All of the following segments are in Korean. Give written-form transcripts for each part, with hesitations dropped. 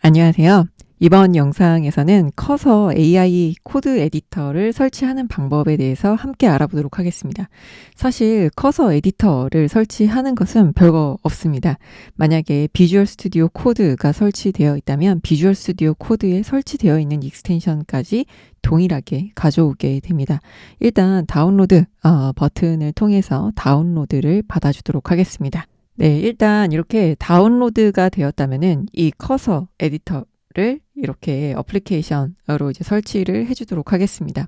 안녕하세요. 이번 영상에서는 커서 AI 코드 에디터를 설치하는 방법에 대해서 함께 알아보도록 하겠습니다. 사실 커서 에디터를 설치하는 것은 별거 없습니다. 만약에 비주얼 스튜디오 코드가 설치되어 있다면 비주얼 스튜디오 코드에 설치되어 있는 익스텐션까지 동일하게 가져오게 됩니다. 일단 다운로드 버튼을 통해서 다운로드를 받아주도록 하겠습니다. 네, 일단 이렇게 다운로드가 되었다면은 이 커서 에디터를 이렇게 어플리케이션으로 이제 설치를 해주도록 하겠습니다.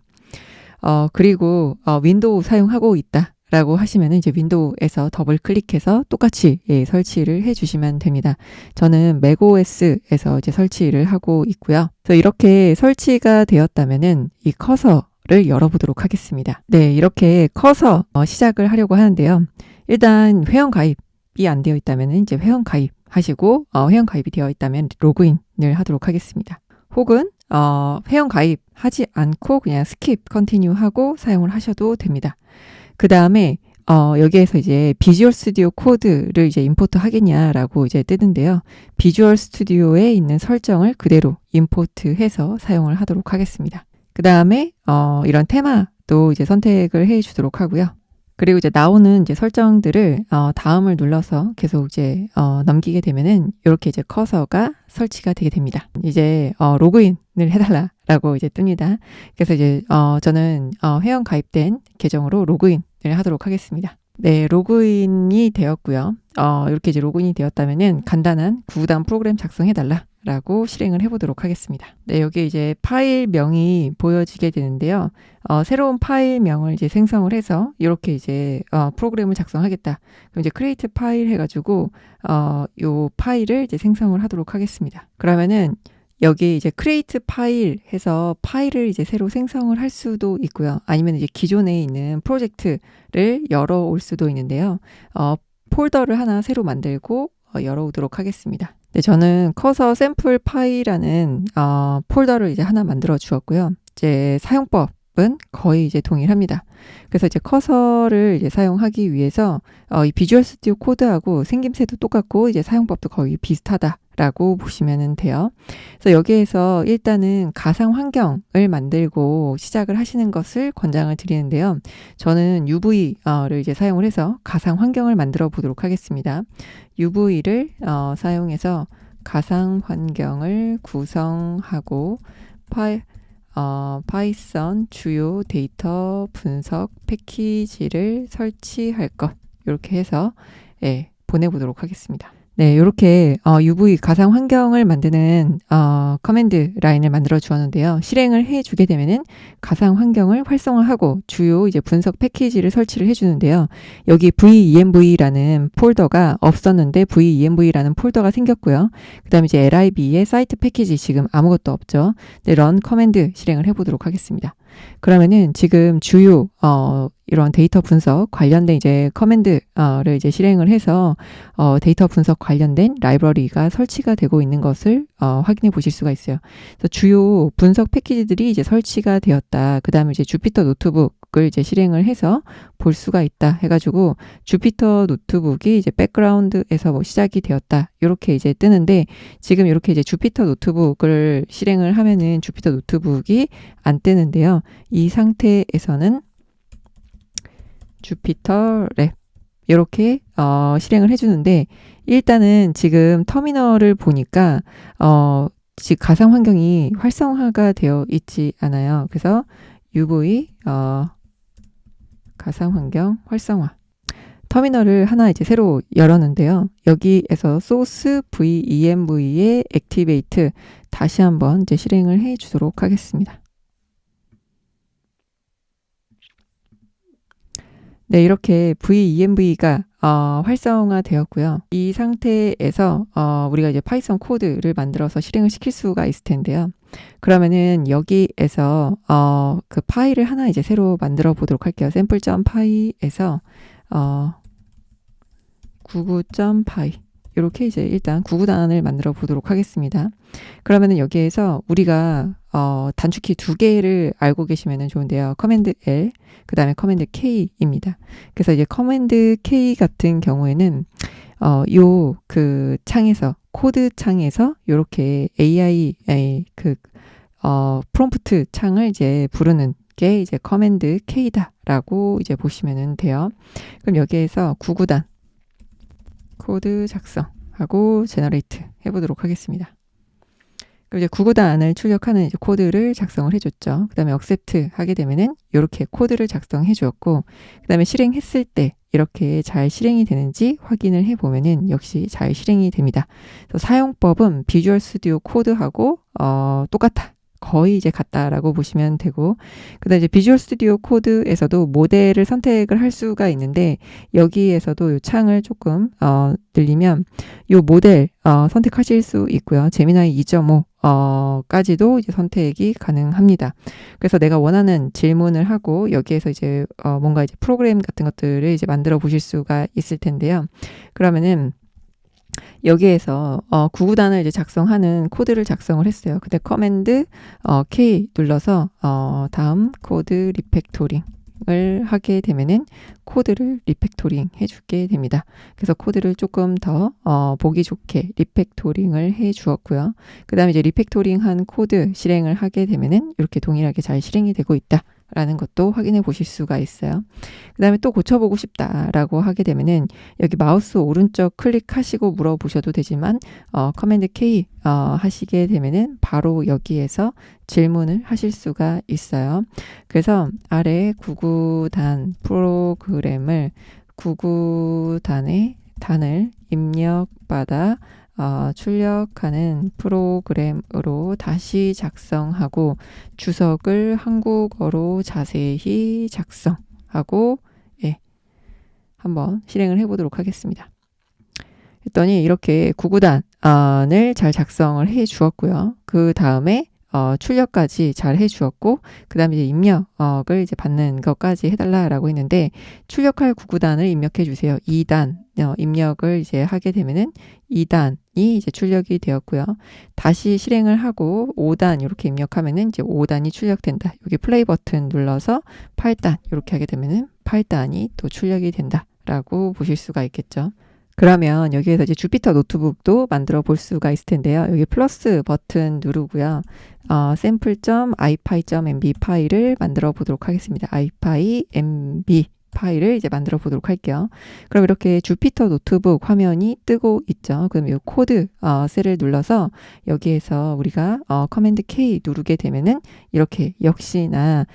그리고 윈도우 사용하고 있다 라고 하시면은 이제 윈도우에서 더블 클릭해서 똑같이 설치를 해주시면 됩니다. 저는 맥OS에서 이제 설치를 하고 있고요. 그래서 이렇게 설치가 되었다면은 이 커서를 열어보도록 하겠습니다. 네, 이렇게 커서 시작을 하려고 하는데요. 일단 회원 가입 이 안 되어 있다면 이제 회원 가입하시고 회원 가입이 되어 있다면 로그인을 하도록 하겠습니다. 혹은 회원 가입하지 않고 그냥 스킵 컨티뉴 하고 사용을 하셔도 됩니다. 그 다음에 여기에서 이제 비주얼 스튜디오 코드를 이제 임포트 하겠냐라고 이제 뜨는데요. 비주얼 스튜디오에 있는 설정을 그대로 임포트해서 사용을 하도록 하겠습니다. 그 다음에 이런 테마도 이제 선택을 해 주도록 하고요. 그리고 이제 나오는 이제 설정들을 다음을 눌러서 계속 이제 넘기게 되면은 이렇게 이제 커서가 설치가 되게 됩니다. 이제 로그인을 해달라라고 이제 뜹니다. 그래서 이제 저는 회원 가입된 계정으로 로그인을 하도록 하겠습니다. 네, 로그인이 되었고요. 이렇게 이제 로그인이 되었다면은 간단한 구단 프로그램 작성해달라. 라고 실행을 해보도록 하겠습니다. 네, 여기 이제 파일명이 보여지게 되는데요. 새로운 파일명을 이제 생성을 해서 이렇게 이제 프로그램을 작성하겠다. 그럼 이제 크리에이트 파일 해가지고 요 파일을 이제 생성을 하도록 하겠습니다. 그러면은 여기 이제 크리에이트 파일 해서 파일을 이제 새로 생성을 할 수도 있고요. 아니면 이제 기존에 있는 프로젝트를 열어올 수도 있는데요. 폴더를 하나 새로 만들고 열어오도록 하겠습니다. 네, 저는 커서 샘플 파일이라는 폴더를 이제 하나 만들어 주었고요. 이제 사용법은 거의 이제 동일합니다. 그래서 이제 커서를 이제 사용하기 위해서 이 비주얼 스튜디오 코드하고 생김새도 똑같고 이제 사용법도 거의 비슷하다라고 보시면 돼요. 그래서 여기에서 일단은 가상 환경을 만들고 시작을 하시는 것을 권장을 드리는데요. 저는 UV를 이제 사용을 해서 가상 환경을 만들어 보도록 하겠습니다. UV를 사용해서 가상 환경을 구성하고 파이썬 주요 데이터 분석 패키지를 설치할 것 이렇게 해서 보내보도록 하겠습니다. 네, 이렇게 UV 가상 환경을 만드는 커맨드 라인을 만들어 주었는데요. 실행을 해주게 되면은 가상 환경을 활성화하고 주요 이제 분석 패키지를 설치를 해주는데요. 여기 venv라는 폴더가 없었는데 venv라는 폴더가 생겼고요. 그 다음에 이제 lib의 사이트 패키지 지금 아무것도 없죠. 네, run 커맨드 실행을 해보도록 하겠습니다. 그러면은 지금 주요 이런 데이터 분석 관련된 이제 커맨드를 이제 실행을 해서 데이터 분석 관련된 라이브러리가 설치가 되고 있는 것을 확인해 보실 수가 있어요. 그래서 주요 분석 패키지들이 이제 설치가 되었다. 그 다음에 이제 주피터 노트북을 이제 실행을 해서 볼 수가 있다. 해가지고 주피터 노트북이 이제 백그라운드에서 뭐 시작이 되었다. 이렇게 이제 뜨는데 지금 이렇게 이제 주피터 노트북을 실행을 하면은 주피터 노트북이 안 뜨는데요. 이 상태에서는 주피터 랩 이렇게 실행을 해주는데 일단은 지금 터미널을 보니까 지금 가상 환경이 활성화가 되어 있지 않아요. 그래서 UV 가상 환경 활성화 터미널을 하나 이제 새로 열었는데요. 여기에서 소스 venv의 액티베이트 다시 한번 이제 실행을 해 주도록 하겠습니다. 네, 이렇게 venv가 활성화 되었고요. 이 상태에서 우리가 이제 파이썬 코드를 만들어서 실행을 시킬 수가 있을 텐데요. 그러면은 여기에서 그 파일을 하나 이제 새로 만들어 보도록 할게요. sample.py에서 99.py 이렇게 이제 일단 구구단을 만들어 보도록 하겠습니다. 그러면은 여기에서 우리가 단축키 두 개를 알고 계시면 좋은데요. 커맨드 L, 그 다음에 커맨드 K입니다. 그래서 이제 커맨드 K 같은 경우에는 요 그 창에서 코드 창에서 이렇게 AI 프롬프트 창을 이제 부르는 게 이제 커맨드 K다라고 이제 보시면 돼요. 그럼 여기에서 구구단 코드 작성하고 제너레이트 해보도록 하겠습니다. 그럼 이제 구구단을 출력하는 이제 코드를 작성을 해줬죠. 그 다음에 accept 하게 되면은 이렇게 코드를 작성해 주었고, 그 다음에 실행했을 때 이렇게 잘 실행이 되는지 확인을 해 보면은 역시 잘 실행이 됩니다. 그래서 사용법은 비주얼 스튜디오 코드하고 똑같아. 거의 이제 같다라고 보시면 되고, 그다음 이제 비주얼 스튜디오 코드에서도 모델을 선택을 할 수가 있는데, 여기에서도 이 창을 조금 늘리면 이 모델 선택하실 수 있고요. 제미나이 2.5 까지도 이제 선택이 가능합니다. 그래서 내가 원하는 질문을 하고 여기에서 이제 뭔가 이제 프로그램 같은 것들을 이제 만들어 보실 수가 있을 텐데요. 그러면은 여기에서 구구단을 이제 작성하는 코드를 작성을 했어요. 근데 커맨드 K 눌러서 다음 코드 리팩토링을 하게 되면은 코드를 리팩토링 해주게 됩니다. 그래서 코드를 조금 더 보기 좋게 리팩토링을 해 주었고요. 그 다음에 이제 리팩토링한 코드 실행을 하게 되면은 이렇게 동일하게 잘 실행이 되고 있다 라는 것도 확인해 보실 수가 있어요. 그 다음에 또 고쳐보고 싶다라고 하게 되면은 여기 마우스 오른쪽 클릭하시고 물어보셔도 되지만 커맨드 K 하시게 되면은 바로 여기에서 질문을 하실 수가 있어요. 그래서 아래 구구단 프로그램을 구구단의 단을 입력받아 출력하는 프로그램으로 다시 작성하고 주석을 한국어로 자세히 작성하고 한번 실행을 해보도록 하겠습니다. 했더니 이렇게 구구단을 잘 작성을 해 주었고요. 그 다음에 출력까지 잘 해 주었고, 그 다음에 이제 입력을 이제 받는 것까지 해달라라고 했는데, 출력할 구구단을 입력해 주세요. 2단 입력을 이제 하게 되면은 2단이 이제 출력이 되었고요. 다시 실행을 하고 5단 이렇게 입력하면은 이제 5단이 출력된다. 여기 플레이 버튼 눌러서 8단 이렇게 하게 되면은 8단이 또 출력이 된다라고 보실 수가 있겠죠. 그러면 여기에서 이제 주피터 노트북도 만들어 볼 수가 있을 텐데요. 여기 플러스 버튼 누르고요. sample.ipy.mb 파일을 만들어 보도록 하겠습니다. ipy.mb 파일을 이제 만들어 보도록 할게요. 그럼 이렇게 주피터 노트북 화면이 뜨고 있죠. 그럼 이 코드 셀을 눌러서 여기에서 우리가 커맨드 K 누르게 되면은 이렇게 역시나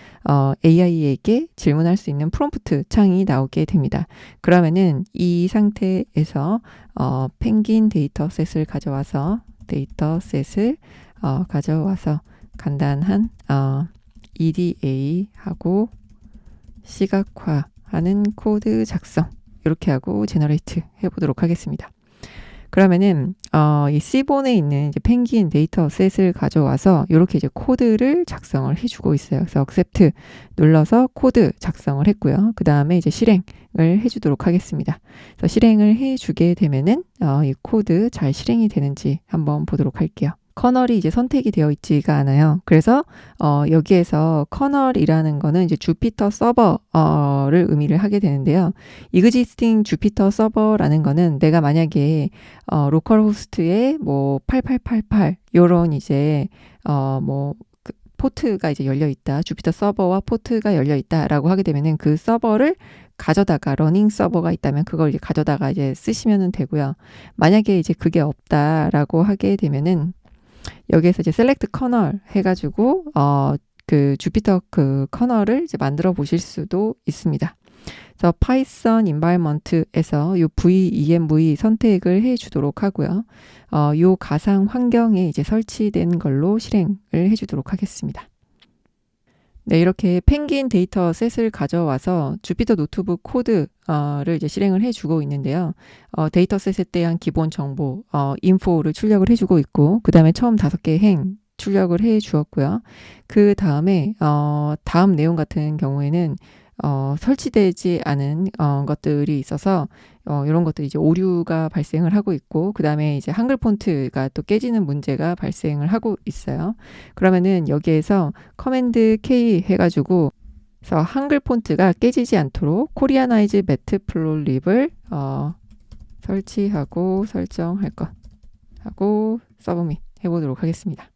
AI에게 질문할 수 있는 프롬프트 창이 나오게 됩니다. 그러면은 이 상태에서 펭귄 데이터셋을 가져와서 간단한 EDA하고 시각화 하는 코드 작성 이렇게 하고 제너레이트 해보도록 하겠습니다. 그러면은 이 C본에 있는 이제 펭귄 데이터셋을 가져와서 이렇게 이제 코드를 작성을 해주고 있어요. 그래서 accept 눌러서 코드 작성을 했고요. 그 다음에 이제 실행을 해주도록 하겠습니다. 그래서 실행을 해주게 되면은 이 코드 잘 실행이 되는지 한번 보도록 할게요. 커널이 이제 선택이 되어 있지가 않아요. 그래서 여기에서 커널이라는 거는 이제 주피터 서버를 의미를 하게 되는데요. existing 주피터 서버라는 거는 내가 만약에 로컬 호스트에 뭐 8888 요런 이제 포트가 이제 열려 있다. 주피터 서버와 포트가 열려 있다라고 하게 되면은 그 서버를 가져다가 러닝 서버가 있다면 그걸 이제 가져다가 이제 쓰시면 되고요. 만약에 이제 그게 없다라고 하게 되면은 여기에서 이제 셀렉트 커널 해가지고 그 주피터 그 커널을 이제 만들어 보실 수도 있습니다. 그래서 파이썬 인바이먼트에서 이 VENV 선택을 해 주도록 하고요. 이 가상 환경에 이제 설치된 걸로 실행을 해 주도록 하겠습니다. 네, 이렇게 펭귄 데이터셋을 가져와서 주피터 노트북 코드를 이제 실행을 해주고 있는데요. 데이터셋에 대한 기본 정보, 인포를 출력을 해주고 있고, 그 다음에 처음 5개 행 출력을 해주었고요. 그 다음에 다음 내용 같은 경우에는 설치되지 않은 것들이 있어서 이런 것들이 이제 오류가 발생을 하고 있고, 그 다음에 이제 한글 폰트가 또 깨지는 문제가 발생을 하고 있어요. 그러면은 여기에서 커맨드 K 해가지고 그래서 한글 폰트가 깨지지 않도록 코리아나이즈 매트플로립을 설치하고 설정할 것. 하고 서브밋 해보도록 하겠습니다.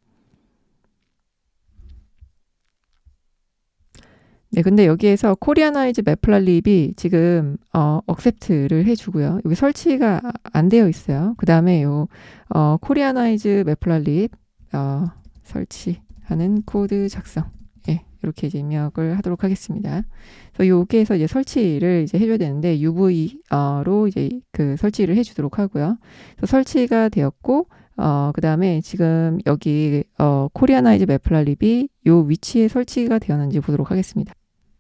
네, 근데 여기에서 코리아나이즈 매플랄립이 지금 억셉트를 해주고요. 여기 설치가 안 되어 있어요. 그 다음에 요 코리아나이즈 매플랄립 설치하는 코드 작성. 예, 이렇게 이제 입력을 하도록 하겠습니다. 그래서 여기에서 이제 설치를 이제 해줘야 되는데 UV로 이제 그 설치를 해주도록 하고요. 그래서 설치가 되었고 그 다음에 지금 여기 코리아나이즈 매플랄립이 요 위치에 설치가 되었는지 보도록 하겠습니다.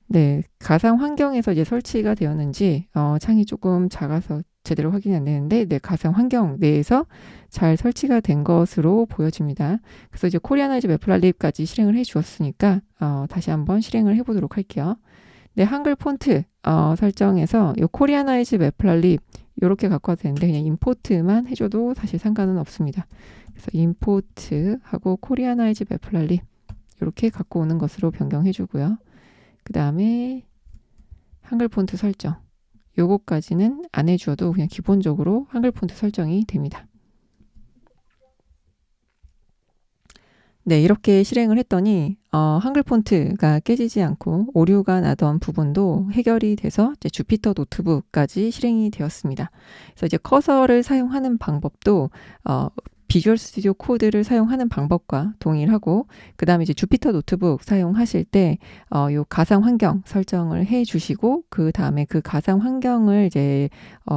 네, 가상 환경에서 이제 설치가 되었는지 창이 조금 작아서 제대로 확인이 안 되는데, 네, 가상 환경 내에서 잘 설치가 된 것으로 보여집니다. 그래서 이제 코리아나이즈 매플랄립까지 실행을 해 주었으니까 다시 한번 실행을 해 보도록 할게요. 네, 한글 폰트 설정에서 이 코리아나이즈 매플랄립 이렇게 갖고 와도 되는데 그냥 임포트만 해줘도 사실 상관은 없습니다. 그래서 임포트하고 코리아나이즈 매플랄립 이렇게 갖고 오는 것으로 변경해 주고요. 그 다음에 한글 폰트 설정 요거까지는 안 해주어도 그냥 기본적으로 한글 폰트 설정이 됩니다. 네, 이렇게 실행을 했더니 한글 폰트가 깨지지 않고 오류가 나던 부분도 해결이 돼서 이제 주피터 노트북까지 실행이 되었습니다. 그래서 이제 커서를 사용하는 방법도 비주얼 스튜디오 코드를 사용하는 방법과 동일하고, 그 다음에 이제 주피터 노트북 사용하실 때, 요 가상 환경 설정을 해 주시고, 그 다음에 그 가상 환경을 이제,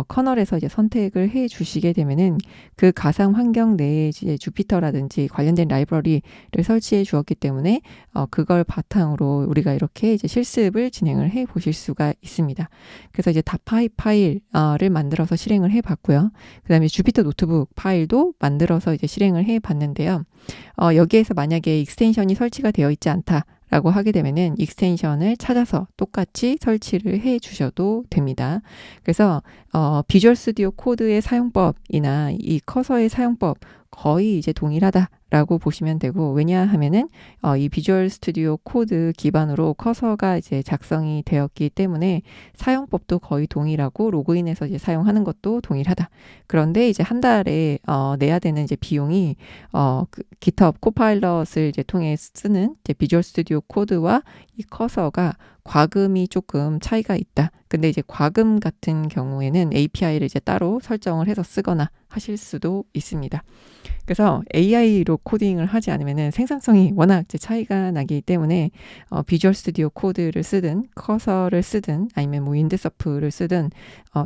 커널에서 이제 선택을 해 주시게 되면은 그 가상 환경 내에 이제 주피터라든지 관련된 라이브러리를 설치해 주었기 때문에, 그걸 바탕으로 우리가 이렇게 이제 실습을 진행을 해 보실 수가 있습니다. 그래서 이제 다파이 파일을 만들어서 실행을 해 봤고요. 그 다음에 주피터 노트북 파일도 만들어서 이제 실행을 해 봤는데요. 여기에서 만약에 익스텐션이 설치가 되어 있지 않다라고 하게 되면은 익스텐션을 찾아서 똑같이 설치를 해 주셔도 됩니다. 그래서 비주얼 스튜디오 코드의 사용법이나 이 커서의 사용법 거의 이제 동일하다라고 보시면 되고, 왜냐하면은 이 비주얼 스튜디오 코드 기반으로 커서가 이제 작성이 되었기 때문에 사용법도 거의 동일하고 로그인해서 이제 사용하는 것도 동일하다. 그런데 이제 한 달에 내야 되는 이제 비용이 그 GitHub 코파일럿을 이제 통해 쓰는 이제 비주얼 스튜디오 코드와 이 커서가 과금이 조금 차이가 있다. 근데 이제 과금 같은 경우에는 API를 이제 따로 설정을 해서 쓰거나 하실 수도 있습니다. 그래서 AI로 코딩을 하지 않으면은 생산성이 워낙 이제 차이가 나기 때문에 비주얼 스튜디오 코드를 쓰든 커서를 쓰든 아니면 뭐 윈드서프를 쓰든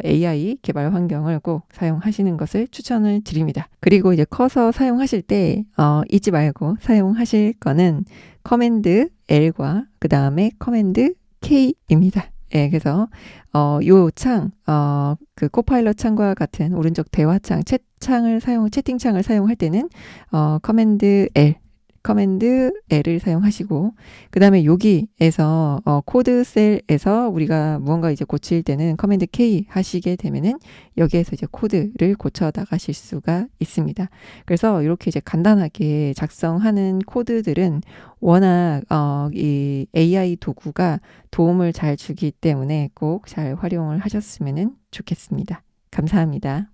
AI 개발 환경을 꼭 사용하시는 것을 추천을 드립니다. 그리고 이제 커서 사용하실 때 잊지 말고 사용하실 거는 커맨드 L과 그 다음에 커맨드 K입니다. 예, 그래서 요 창, 그 코파일럿 창과 같은 오른쪽 대화 창, 채팅창을 사용할 때는 커맨드 L을 사용하시고, 그 다음에 여기에서 코드 셀에서 우리가 무언가 이제 고칠 때는 커맨드 K 하시게 되면은 여기에서 이제 코드를 고쳐 나가실 수가 있습니다. 그래서 이렇게 이제 간단하게 작성하는 코드들은 워낙 이 AI 도구가 도움을 잘 주기 때문에 꼭 잘 활용을 하셨으면 좋겠습니다. 감사합니다.